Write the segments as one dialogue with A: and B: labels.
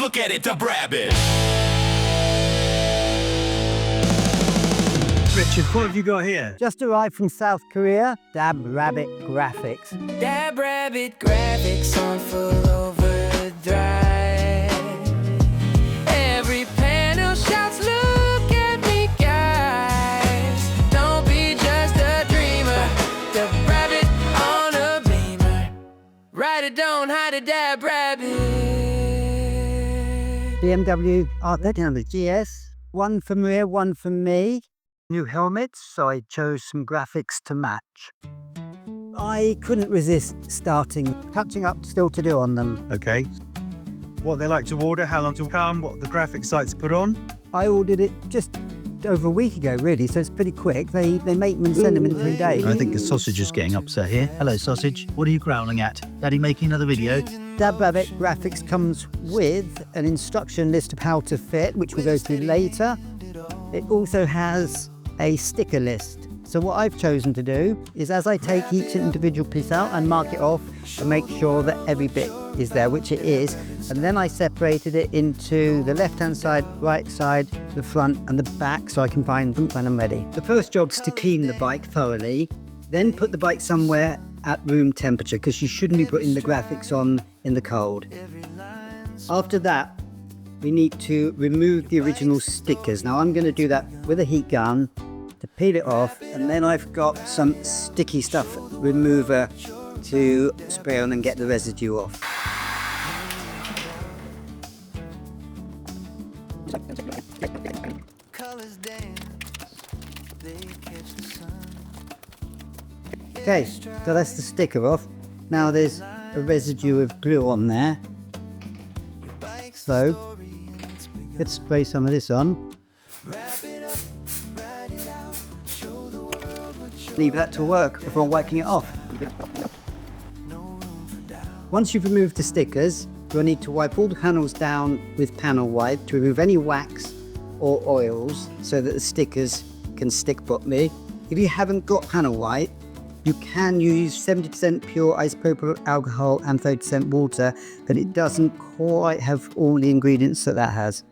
A: look at it, the rabbit.
B: Richard, what have you got here?
C: Just arrived from South Korea, Dab Rabbit Graphics.
D: Dab Rabbit Graphics on full overdrive. Every panel shouts, look at me, guys. Don't be just a dreamer. The rabbit on a beamer. Ride it, don't hide it, Dab Rabbit.
C: BMW R1300 GS. One for Maria, one for me. New helmets, so I chose some graphics to match. I couldn't resist starting, touching up still to do on them.
B: Okay. What they like to order, how long to come, what the graphic sites put on.
C: I ordered it just over a week ago, really, so it's pretty quick. They make them and send them in 3 days.
E: I think the sausage is getting upset here. Hello, sausage. What are you growling at? Daddy making another video?
C: Dab Rabbit Graphics comes with an instruction list of how to fit, which we'll go through later. It also has a sticker list. So what I've chosen to do is, as I take each individual piece out and mark it off and make sure that every bit is there, which it is, and then I separated it into the left-hand side, right side, the front and the back, so I can find them when I'm ready. The first job is to clean the bike thoroughly, then put the bike somewhere at room temperature, because you shouldn't be putting the graphics on in the cold. After that, we need to remove the original stickers. Now I'm going to do that with a heat gun to peel it off, and then I've got some sticky stuff remover to spray on and get the residue off. Okay, so that's the sticker off. Now there's a residue of glue on there, so let's spray some of this on. Leave that to work before wiping it off. Once you've removed the stickers, you'll need to wipe all the panels down with panel wipe to remove any wax or oils so that the stickers can stick properly. If you haven't got panel wipe, you can use 70% pure isopropyl alcohol and 30% water, but it doesn't quite have all the ingredients that has.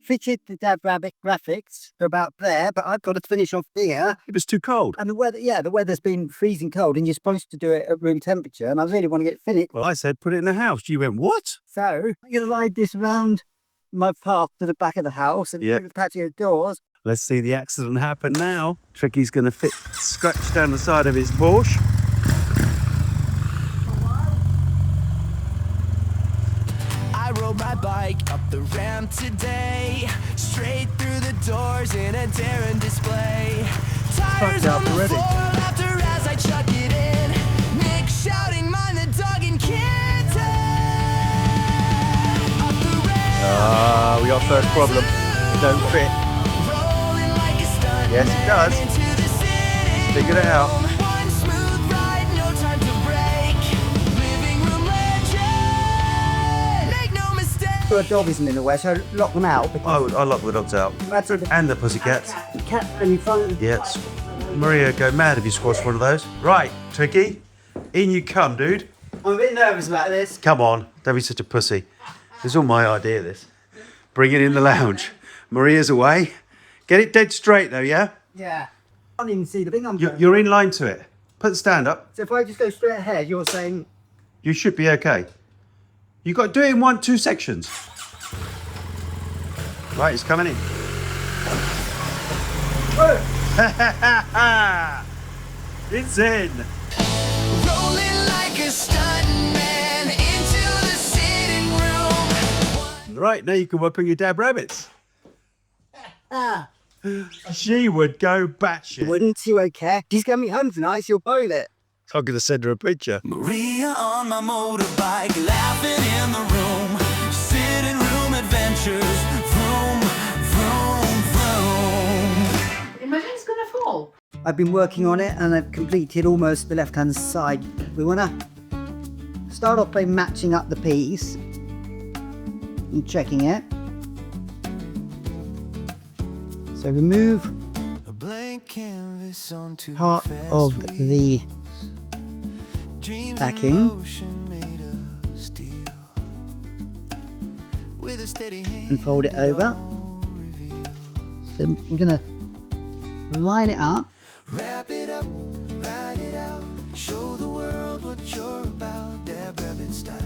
C: Fitted the Dab Rabbit graphics to about there, but I've got to finish off here.
B: It was too cold.
C: And the weather, the weather's been freezing cold, and you're supposed to do it at room temperature, and I really want to get finished.
B: Well, I said put it in the house. You went, what?
C: So I'm going to ride this round my path to the back of the house and through the patio doors.
B: Let's see the accident happen now. Tricky's going to scratch down the side of his Porsche.
D: I rode my bike up the ramp today, straight through the doors in a daring display. Tires on the floor after as I chuck it in. Nick shouting, mind the dog and kitten. Up the ramp.
B: We got first problem. It don't fit.
D: Rolling like a stunt.
B: Yes, it does.
D: Into the city.
B: Figured it out.
D: One smooth ride, no time to break. Living room legend. Make no mistake.
C: So a dog isn't in the way, so lock them out.
B: I lock the dogs out.
C: That's it.
B: And the pussycats.
C: The cat in front.
B: Yes. Maria, go mad if you squash one of those. Right, Tricky. In you come, dude.
C: I'm a bit nervous about this.
B: Come on, don't be such a pussy. It's all my idea, this. Bring it in the lounge. Maria's away. Get it dead straight, though, yeah?
C: Yeah. I can't even see the thing I'm doing.
B: You're in line to it. Put the stand up.
C: So if I just go straight ahead, you're saying...
B: You should be okay. You've got to do it in 2 sections. Right, it's coming in. It's in.
D: Rolling like a stuntman into the sitting room.
B: Right, now you can work on your Dab Rabbits. She would go batshit.
C: Wouldn't you, okay? She's going to be home tonight, she'll boil it.
B: I'm going to send her a picture.
D: Maria on my motorbike, laughing in the room. Sitting room adventures. Vroom, vroom, vroom.
F: Imagine it's gonna fall.
C: I've been working on it and I've completed almost the left-hand side. We want to start off by matching up the piece and checking it. So remove part of the backing.
D: with a steady hand.
C: and fold it over. So we're going to line it up.
D: Wrap it up, write it out, show the world what you're about, dab rabbit style.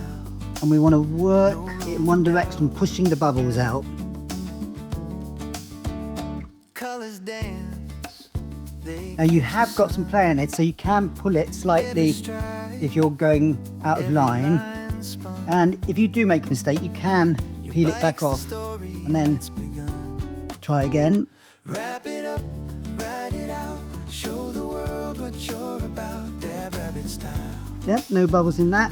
C: And we want to work in one direction, pushing the bubbles out.
D: Colors dance, they
C: Now you have got some play in it, so you can pull it slightly if you're going out of line. And if you do make a mistake, you can peel it back off and then try again.
D: wrap it up, write it out, show the world what you're about, dab rabbit style.
C: Yep, no bubbles in that.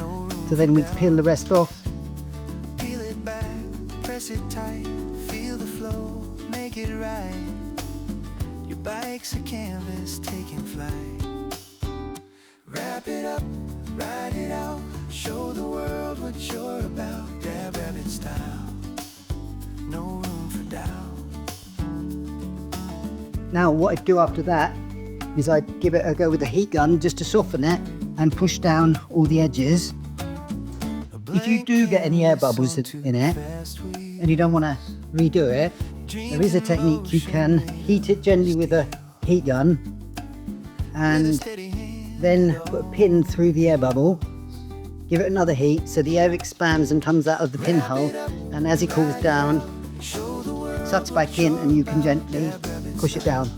C: So then we peel the rest off.
D: Peel it back, press it tight, feel the flow, make it right. Your bike's a canvas taking flight. Wrap it up, write it out, show the world what you're about, dab rabbit style. No room for doubt.
C: Now what I'd do after that is I'd give it a go with the heat gun just to soften it and push down all the edges. If you do get any air bubbles in it and you don't want to redo it, there is a technique. You can heat it gently with a heat gun and then put a pin through the air bubble, give it another heat so the air expands and comes out of the pinhole, and as it cools down, sucks back in and you can gently push it down.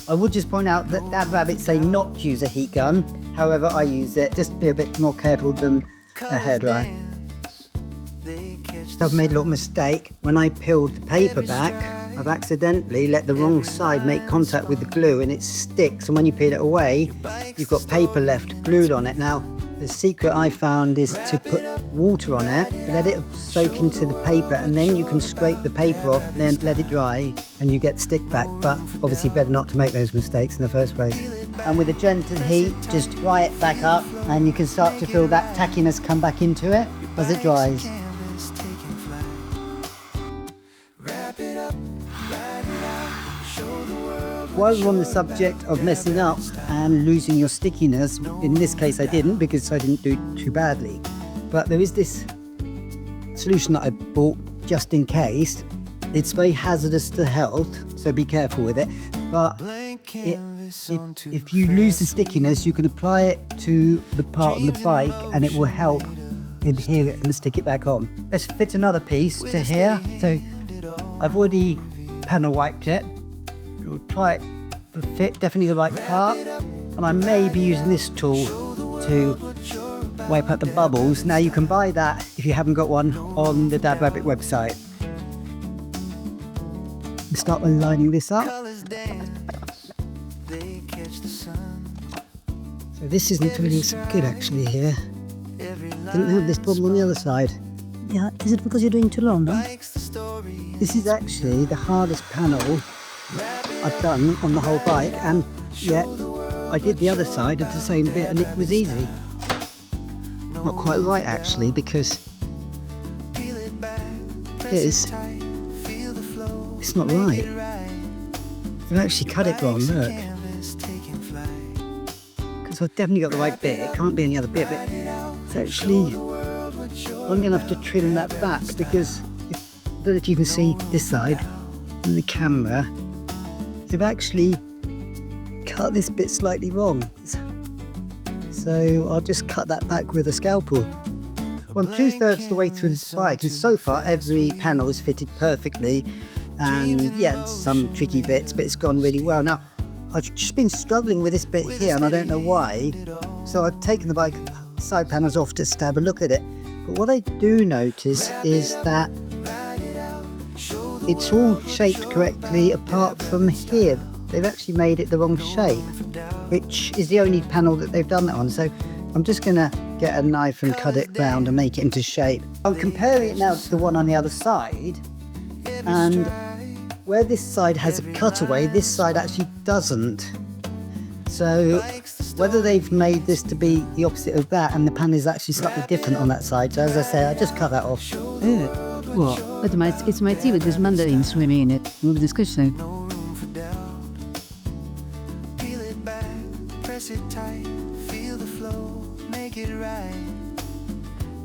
C: I would just point out that Dab Rabbits say not to use a heat gun, however I use it, just be a bit more careful than a hairdryer. So I've made a little mistake. When I peeled the paper back, I've accidentally let the wrong side make contact with the glue and it sticks, and when you peel it away, you've got paper left glued on it. Now, the secret I found is to put water on it, let it soak into the paper, and then you can scrape the paper off, then let it dry, and you get stick back. But obviously better not to make those mistakes in the first place. And with a gentle heat, just dry it back up, and you can start to feel that tackiness come back into it as it dries. While we're on the subject of messing up and losing your stickiness, in this case I didn't because I didn't do too badly, but there is this solution that I bought just in case. It's very hazardous to health, so be careful with it, but if you lose the stickiness, you can apply it to the part of the bike and it will help adhere it and stick it back on. Let's fit another piece to here. So I've already panel wiped it. We'll try it to fit definitely the right part, and I may be using this tool to wipe out the bubbles. Now you can buy that if you haven't got one on the Dab Rabbit website. We start by lining this up. So this isn't feeling so good actually here. Didn't have this problem on the other side. Yeah, is it because you're doing too long, no? This is actually the hardest panel I've done on the whole bike, and yet I did the other side of the same bit and it was easy. Not quite right actually, because it's not right. I've actually cut it wrong, look. Because I've definitely got the right bit, it can't be any other bit, but it's actually, I'm going to have to trim that back because I don't know if you can see this side in the camera. They've actually cut this bit slightly wrong. So I'll just cut that back with a scalpel. Well, I'm 2/3 the way through this bike, and so far every panel is fitted perfectly. And yeah, some tricky bits, but it's gone really well. Now, I've just been struggling with this bit here, and I don't know why. So I've taken the bike side panels off just to have a look at it. But what I do notice is that it's all shaped correctly apart from here. They've actually made it the wrong shape, which is the only panel that they've done that on. So I'm just gonna get a knife and cut it round and make it into shape. I'm comparing it now to the one on the other side, and where this side has a cutaway, this side actually doesn't. So whether they've made this to be the opposite of that and the panel is actually slightly different on that side. So as I say, I just cut that off.
A: What? It's my tea, but there's mandarin swimming in it. We'll discuss now.
D: Peel it back, press it tight, feel the flow, make it right.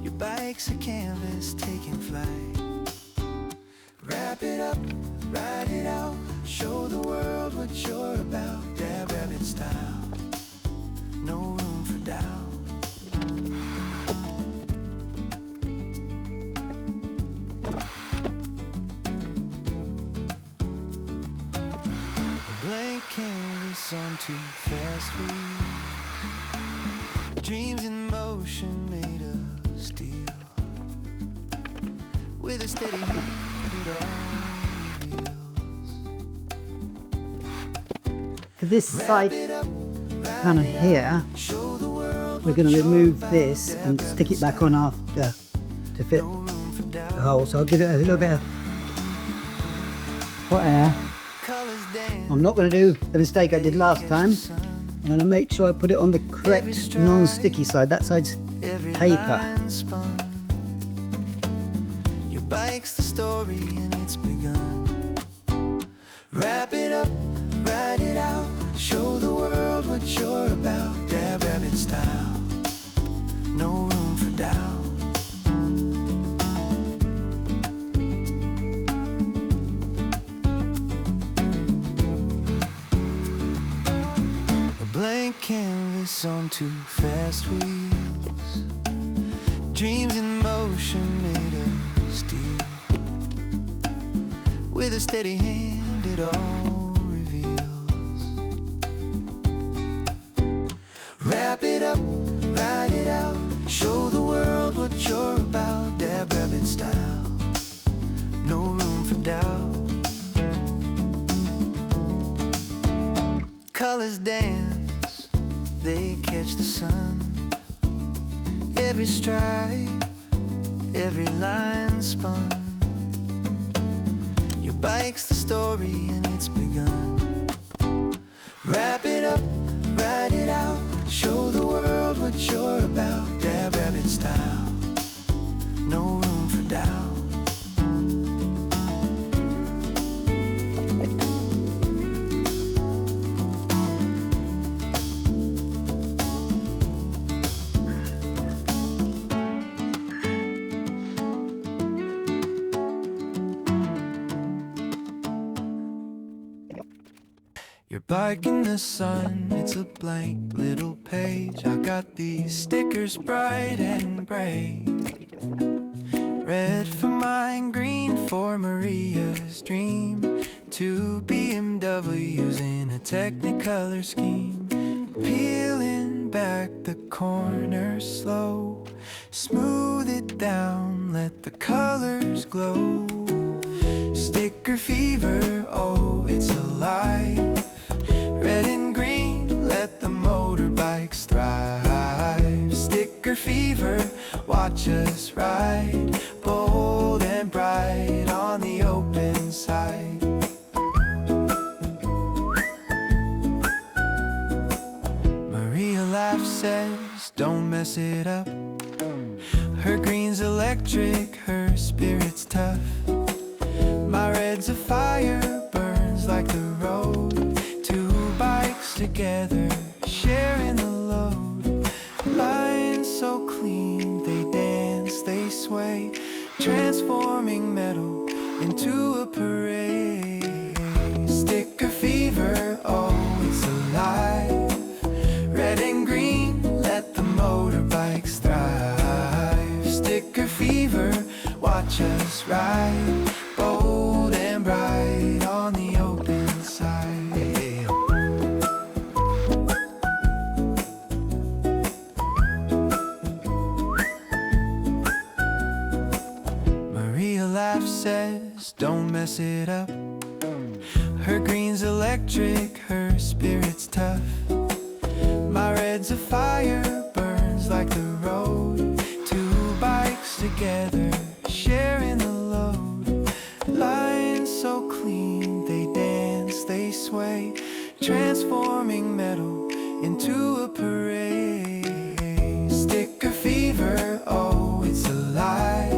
D: Your bike's a canvas taking flight. Wrap it up, write it out, show the world what you're about. Dab rabbit style, no room for doubt. A blank canvas on too fast wheels, dreams in motion made of steel. With a steady hand, it all reveals.
C: For this side panel here, we're going to remove this and stick it back on after to fit the hole. So I'll give it a little bit of hot air. I'm not going to do the mistake I did last time. I'm going to make sure I put it on the correct non-sticky side. That side's paper.
D: Your bike's the story and it's begun. Wrap it up, write it out, show the world what you're about. Dab rabbit style, no room for doubt. Blank canvas on too fast wheels, dreams in motion made of steel. With a steady hand it all reveals. Wrap it up, write it out, show the world what you're about. Dab rabbit style, no room for doubt. Colors dance, they catch the sun. Every stripe, every line spun. Your bike's the story and it's begun. Wrap it up, write it out, show the world what you're about. Dab rabbit style, no room for doubt. Your bike in the sun, it's a blank little page. I got these stickers bright and brave. Red for mine, green for Maria's dream. 2 BMWs in a Technicolor scheme. Peeling back the corner slow, smooth it down, let the colors glow. Sticker fever, oh it's alive. Red and green, let the motorbikes thrive. Sticker fever, watch us ride, bold and bright on the open side. Maria laughs, says, don't mess it up. Her green's electric, her spirit's tough. My red's a fire, burns like the road. 2 bikes together, sharing the load. Lines so clean, they dance, they sway, transforming metal into a parade. Sticker fever, oh it's alive. Red and green, let the motorbikes thrive. Sticker fever, watch us ride, bold and bright on the open side. Maria laughs, says, don't mess it up. Her green's electric, her spirit's tough. My red's a fire, burns like the road. 2 bikes together, sharing the load. Lines so clean, they dance, they sway, transforming metal into a parade. Sticker fever, oh it's alive.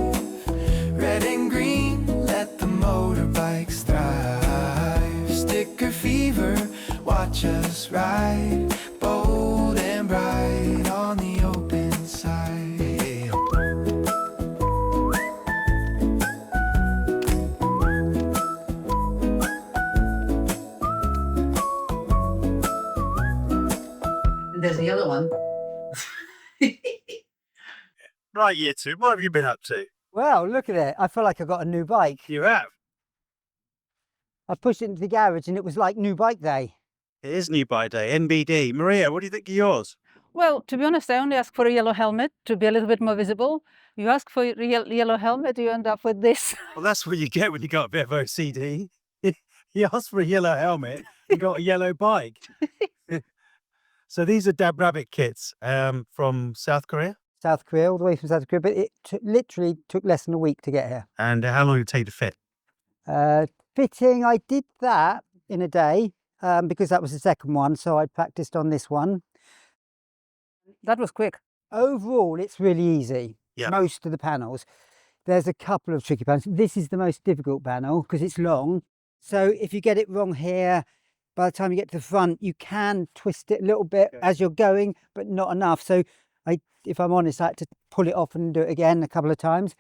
D: Red and green, let the motorbikes thrive. Sticker fever, watch us ride, bold and bright on the open side.
A: there's a yellow one.
B: Right, year two, what have you been up to?
C: Well, look at it. I feel like I got a new bike.
B: You have.
C: I pushed it into the garage and it was like new bike day.
B: It is new bike day, NBD. Maria, what do you think of yours?
F: Well, to be honest, I only asked for a yellow helmet to be a little bit more visible. You ask for a yellow helmet, you end up with this.
B: Well, that's what you get when you got a bit of OCD. You asked for a yellow helmet, you got a yellow bike. So these are Dab Rabbit kits from South Korea.
C: South Korea, all the way from South Korea, but it literally took less than a week to get here.
B: And how long did it take to fit?
C: Fitting, I did that in a day because that was the second one, so I practiced on this one.
F: That was quick.
C: Overall, it's really easy.
B: Yeah.
C: Most of the panels. There's a couple of tricky panels. This is the most difficult panel because it's long. So if you get it wrong here, by the time you get to the front, you can twist it a little bit as you're going, but not enough. So if I'm honest, I had to pull it off and do it again a couple of times.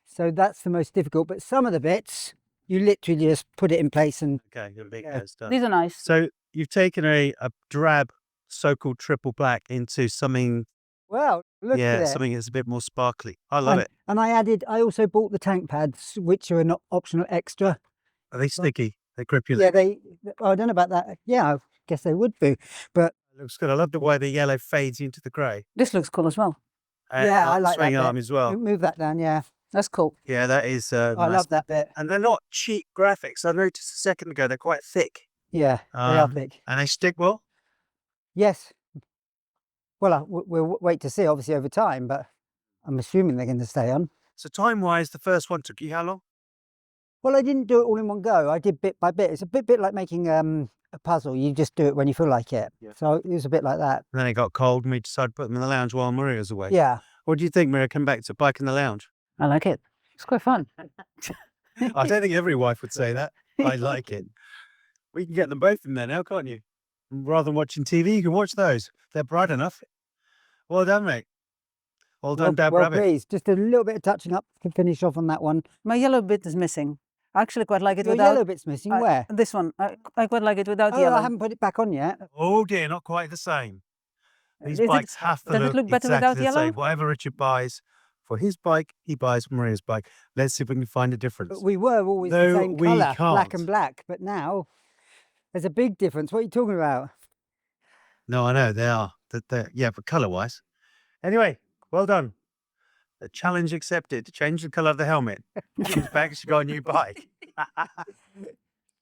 C: So that's the most difficult. But some of the bits, you literally just put it in place and...
B: Okay, your big
C: Yeah.
B: stuff.
F: These are nice.
B: So you've taken a drab so-called triple black into something,
C: Well, look at it.
B: something that's a bit more sparkly. I love it.
C: And I also bought the tank pads, which are an optional extra.
B: Are they sticky? They grip your
C: Yeah,
B: leg.
C: I don't know about that. Yeah, I guess they would be. But
B: Looks good. I love the way the yellow fades into the grey.
F: This looks cool as well.
C: yeah, I like that
B: swing
C: bit.
B: arm as well.
C: Move that down, yeah.
F: That's cool.
B: Yeah, that is
C: I
B: nice.
C: love that bit.
B: And they're not cheap graphics. I noticed a second ago they're quite thick.
C: Yeah, they are thick.
B: And they stick well.
C: Yes. Well, we'll wait to see, obviously, over time, but I'm assuming they're going to stay on.
B: So time-wise, the first one took you how long?
C: Well, I didn't do it all in one go. I did bit by bit. It's a bit like making a puzzle. You just do it when you feel like it.
B: Yeah.
C: So it was a bit like that.
B: And then it got cold and we decided to put them in the lounge while Maria was away.
C: Yeah.
B: What do you think, Maria? Come back to bike in the lounge.
F: I like it. It's quite fun.
B: I don't think every wife would say that. I like it. We can get them both in there now, can't you? Rather than watching TV, you can watch those. They're bright enough. Well done, mate. Well done, Dab Rabbit.
C: Please, just a little bit of touching up to finish off on that one.
F: My yellow bit is missing. I actually quite like it
C: Your
F: without...
C: yellow bit's missing. Where?
F: This one. I quite like it without
C: Oh,
F: yellow.
C: I haven't put it back on yet.
B: Oh dear, not quite the same. These
F: Is it-
B: bikes have to
F: does it
B: look
F: look better
B: exactly
F: without
B: the
F: yellow?
B: same. Whatever Richard buys for his bike, he buys for Maria's bike. Let's see if we can find a difference.
C: But we were always
B: No,
C: the same
B: we
C: colour, black
B: can't.
C: and black. But now there's a big difference. What are you talking about?
B: No, I know they are. Yeah, but colour-wise. Anyway, well done. The challenge accepted. Change the colour of the helmet. She's back. She got a new bike.